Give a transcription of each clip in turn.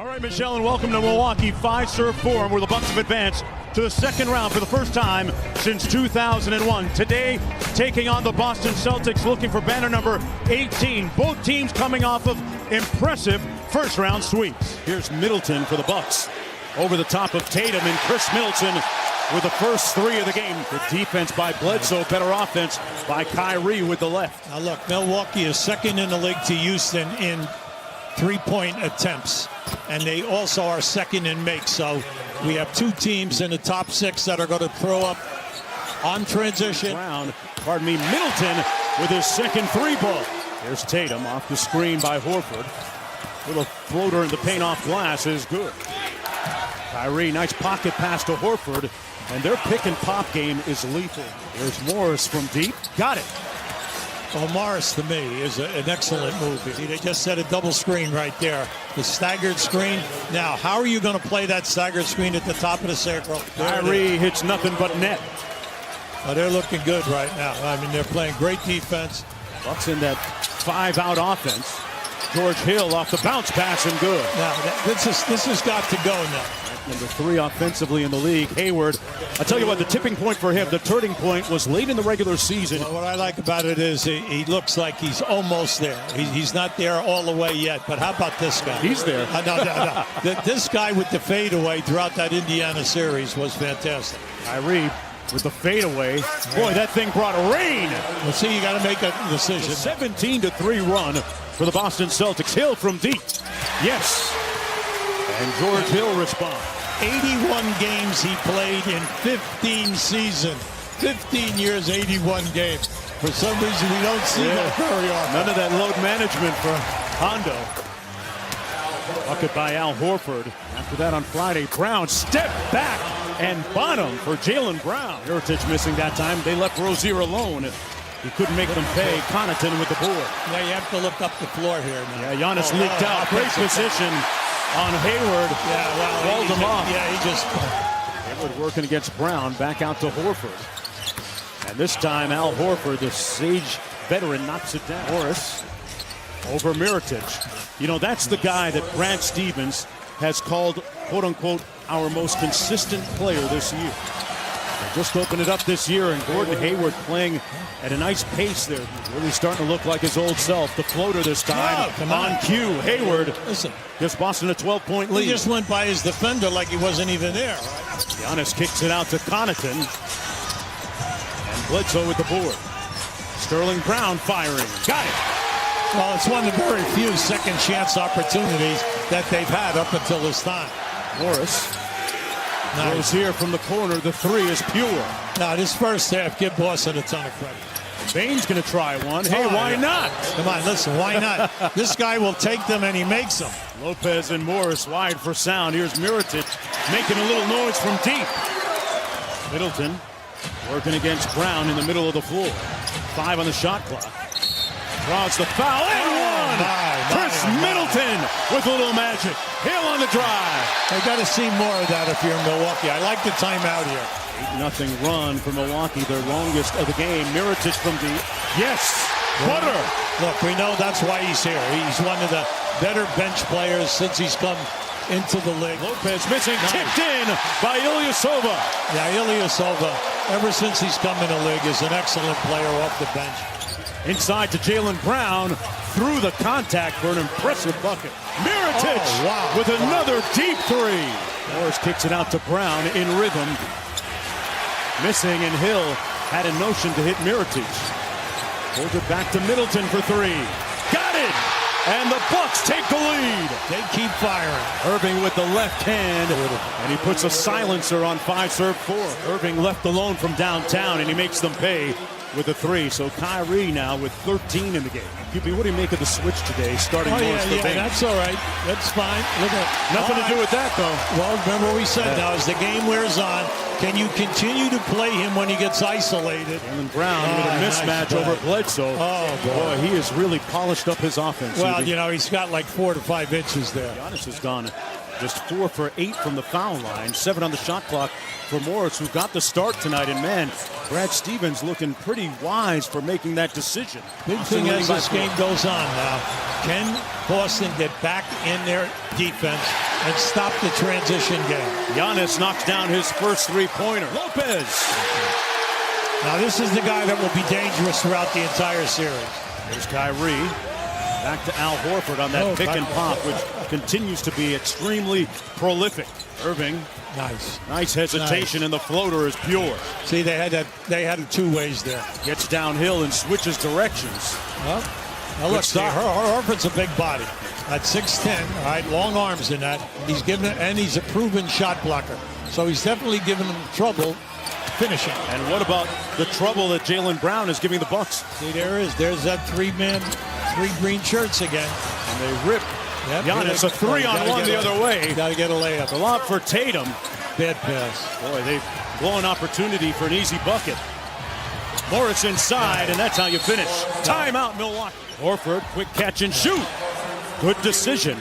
All right, Michelle, and welcome to Milwaukee 5-Serve Forum, where the Bucks have advanced to the second round for the first time since 2001. Today, taking on the Boston Celtics, looking for banner number 18. Both teams coming off of impressive first-round sweeps. Here's Middleton for the Bucks. Over the top of Tatum, and Chris Middleton with the first three of the game. Good defense by Bledsoe, better offense by Kyrie with the left. Now look, Milwaukee is second in the league to Houston in three-point attempts, and they also are second in makes. So we have two teams in the top six that are going to throw up on transition. Middleton with his second three ball. There's Tatum off the screen by Horford. Little floater in the paint off glass is good. Kyrie, nice pocket pass to Horford, and their pick and pop game is lethal. There's Morris from deep. Got it. Well, Morris, to me, is an excellent move. They just set a double screen right there. The staggered screen. Now, how are you going to play that staggered screen at the top of the circle? Kyrie hits nothing but net. Oh, they're looking good right now. I mean, they're playing great defense. Bucks in that five-out offense. George Hill off the bounce pass and good. Now, this has got to go now. Number 3 offensively in the league, Hayward. I'll tell you what, the tipping point for him, the turning point, was late in the regular season. Well, what I like about it is he looks like he's almost there. He's not there all the way yet, but how about this guy? He's there. No. This guy with the fadeaway throughout that Indiana series was fantastic. Kyrie with the fadeaway. Boy, that thing brought rain. Well, see, you got to make a decision. 17-3 run for the Boston Celtics. Hill from deep. Yes. And George Hill responds. 81 games he played in 15 seasons. 15 years, 81 games. For some reason, we don't see that very often. None of that load management for Hondo. Bucket by Al Horford. After that on Friday, Brown step back and bottom for Jaylen Brown. Mirotic missing that time. They left Rozier alone. He couldn't make them pay. Connaughton with the board. Yeah, you have to look up the floor here now. Yeah, Giannis leaked out. Great position on Hayward. Yeah, well, walled him off. Yeah, he just... Hayward working against Brown. Back out to Horford. And this time, Al Horford, the Sage veteran, knocks it down. Morris over Mirotic. You know, that's the guy that Brad Stevens has called, quote-unquote, our most consistent player this year. They just opened it up this year, and Gordon Hayward playing at a nice pace there. Really starting to look like his old self. The floater this time on cue. Hayward gives Boston a 12-point lead. He just went by his defender like he wasn't even there. Giannis kicks it out to Connaughton. And Bledsoe with the board. Sterling Brown firing. Got it. Well, it's one of the very few second chance opportunities that they've had up until this time. Morris goes here from the corner. The three is pure. Now, this first half, give Boston a ton of credit. Bain's going to try one. Hey, why not? Come on, listen, why not? This guy will take them, and he makes them. Lopez and Morris wide for sound. Here's Mirotic making a little noise from deep. Middleton working against Brown in the middle of the floor. 5 on the shot clock. Draws the foul and one. Chris Middleton with a little magic. Hill on the drive. They got to see more of that if you're in Milwaukee. I like the timeout here. 8-0 run for Milwaukee, their longest of the game. Mirotic from deep. Yes, butter. Look, we know that's why he's here. He's one of the better bench players since he's come into the league. Lopez missing, tipped in by Ilyasova. Yeah, Ilyasova, ever since he's come in the league, is an excellent player off the bench. Inside to Jaylen Brown, through the contact for an impressive bucket. Mirotic with another deep three. Morris kicks it out to Brown in rhythm. Missing, and Hill had a notion to hit Mirotic. Hold it back to Middleton for three. Got it! And the Bucks take the lead. They keep firing. Irving with the left hand, and he puts a silencer on 5-Serve 4. Irving left alone from downtown, and he makes them pay with a 3. So Kyrie now with 13 in the game. QB, what do you make of the switch today, starting Morris for Bain? That's all right. That's fine. Look at nothing to do with that, though. Well, remember what we said. Now, as the game wears on, can you continue to play him when he gets isolated? Jaylen Brown with a mismatch over Bledsoe. Oh, boy, he has really polished up his offense. Well, you know, he's got like 4 to 5 inches there. Giannis has gone just 4 for 8 from the foul line, 7 on the shot clock for Morris, who got the start tonight. And man, Brad Stevens looking pretty wise for making that decision. Big thing as this game goes on now, can Boston get back in their defense and stop the transition game. Giannis knocks down his first three-pointer. Lopez. Now this is the guy that will be dangerous throughout the entire series. There's Kyrie. Back to Al Horford on that pick and pop, which continues to be extremely prolific. Irving. Nice hesitation, and the floater is pure. See, they had it two ways there. Gets downhill and switches directions. Well, now look, Horford's a big body. At 6'10", all right, long arms in that. He's a proven shot blocker. So he's definitely giving them trouble finishing. And what about the trouble that Jaylen Brown is giving the Bucks? See, there's that three green shirts again. And they rip. Yep, Giannis, a 3-on-1 the other way. Got to get a layup. The lob for Tatum. Bad pass. Boy, they've blown opportunity for an easy bucket. Morris inside, and that's how you finish. Timeout, Milwaukee. Horford, quick catch and shoot. Good decision.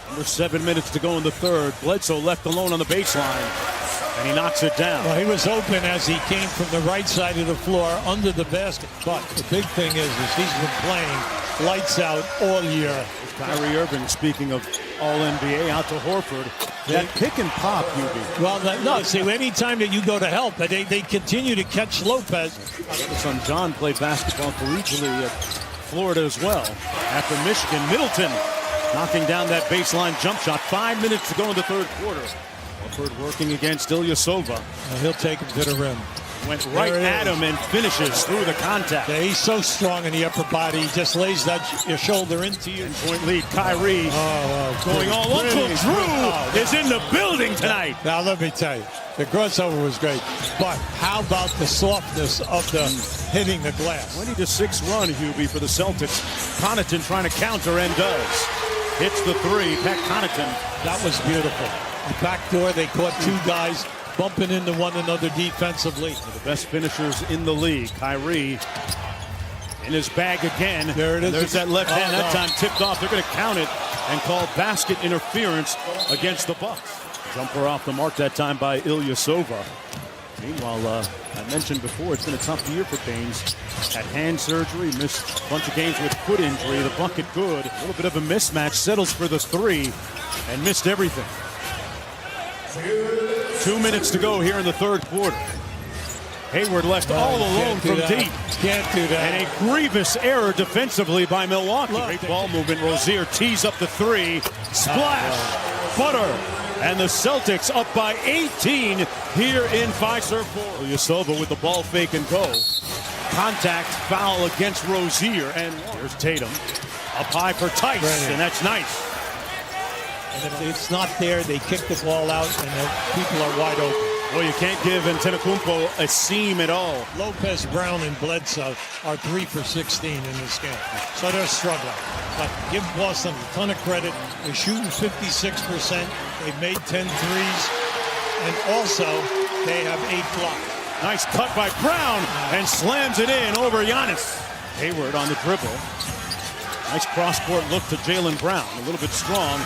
Under 7 minutes to go in the third. Bledsoe left alone on the baseline, and he knocks it down. Well, he was open as he came from the right side of the floor under the basket. But the big thing is he's been playing lights out all year. Kyrie Irving, speaking of All-NBA, out to Horford. That pick and pop, UB. Well, see, anytime that you go to help, they continue to catch Lopez. His son John played basketball collegiately at Florida as well. After Michigan, Middleton knocking down that baseline jump shot. 5 minutes to go in the third quarter. Horford working against Ilyasova. He'll take him to the rim. Went right at him and finishes through the contact. Yeah, he's so strong in the upper body. He just lays your shoulder into you. Point lead, Kyrie going all over. Drew is in the building tonight. Now, let me tell you, the crossover was great. But how about the softness of the hitting the glass? 20-6 run, Hubie, for the Celtics. Connaughton trying to counter and does. Hits the three. Pat Connaughton. That was beautiful. The back door, they caught two guys bumping into one another defensively. The best finishers in the league. Kyrie in his bag again. There it is. There's that left hand. That time tipped off. They're going to count it and call basket interference against the Bucks. Jumper off the mark that time by Ilyasova. Meanwhile, I mentioned before, it's been a tough year for Baines. Had hand surgery, missed a bunch of games with foot injury. The bucket good. A little bit of a mismatch. Settles for the three and missed everything. 2 minutes to go here in the third quarter. Hayward left all alone from deep. Can't do that. And a grievous error defensively by Milwaukee. Great ball movement. Rozier tees up the three. Splash. Butter. And the Celtics up by 18 here in Fiserv 4. Ilyasova with the ball fake and go. Contact foul against Rozier. And here's Tatum. Up high for Tice. And that's nice. And if it's not there, they kick the ball out, and the people are wide open. Well, you can't give Antetokounmpo a seam at all. Lopez, Brown, and Bledsoe are 3 for 16 in this game. So they're struggling. But give Boston a ton of credit. They're shooting 56%. They've made 10 threes. And also, they have 8 blocks. Nice cut by Brown, and slams it in over Giannis. Hayward on the dribble. Nice cross-court look to Jaylen Brown. A little bit strong.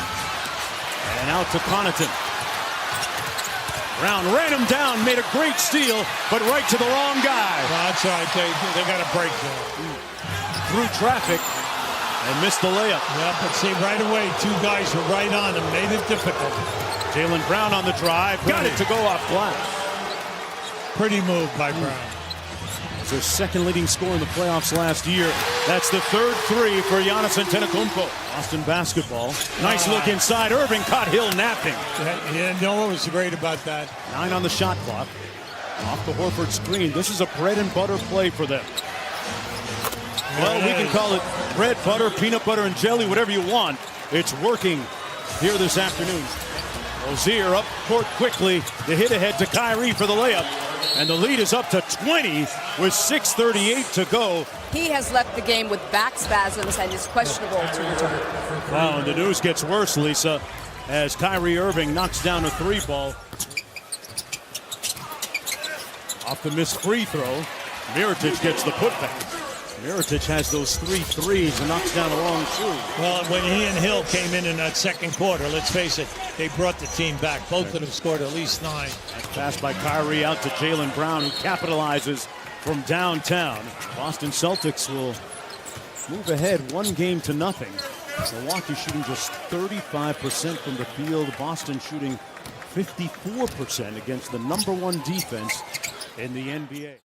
And out to Connaughton. Brown ran him down, made a great steal, but right to the wrong guy. That's right. They got a break there. Through traffic and missed the layup. Yeah, but see, right away, 2 guys were right on him, made it difficult. Jaylen Brown on the drive, got it to go off glass. Pretty move by Brown. Their second leading scorer in the playoffs last year. That's the third three for Giannis Antetokounmpo. Boston basketball. Nice look inside. Irving caught Hill napping. He didn't know what was great about that. 9 on the shot clock. Off the Horford screen. This is a bread and butter play for them. Well, we can call it bread, butter, peanut butter, and jelly, whatever you want. It's working here this afternoon. Rozier up court quickly. The hit ahead to Kyrie for the layup. And the lead is up to 20 with 6:38 to go. He has left the game with back spasms and is questionable to return. Wow, and the news gets worse, Lisa, as Kyrie Irving knocks down a 3-ball. Off the missed free throw, Mirotic gets the putback. Mirotic has those 3 threes and knocks down a long shoe. Well, when he and Hill came in that second quarter, let's face it, they brought the team back. Both of them scored at least 9. Pass by Kyrie out to Jaylen Brown, who capitalizes from downtown. Boston Celtics will move ahead 1-0. Milwaukee shooting just 35% from the field. Boston shooting 54% against the #1 defense in the NBA.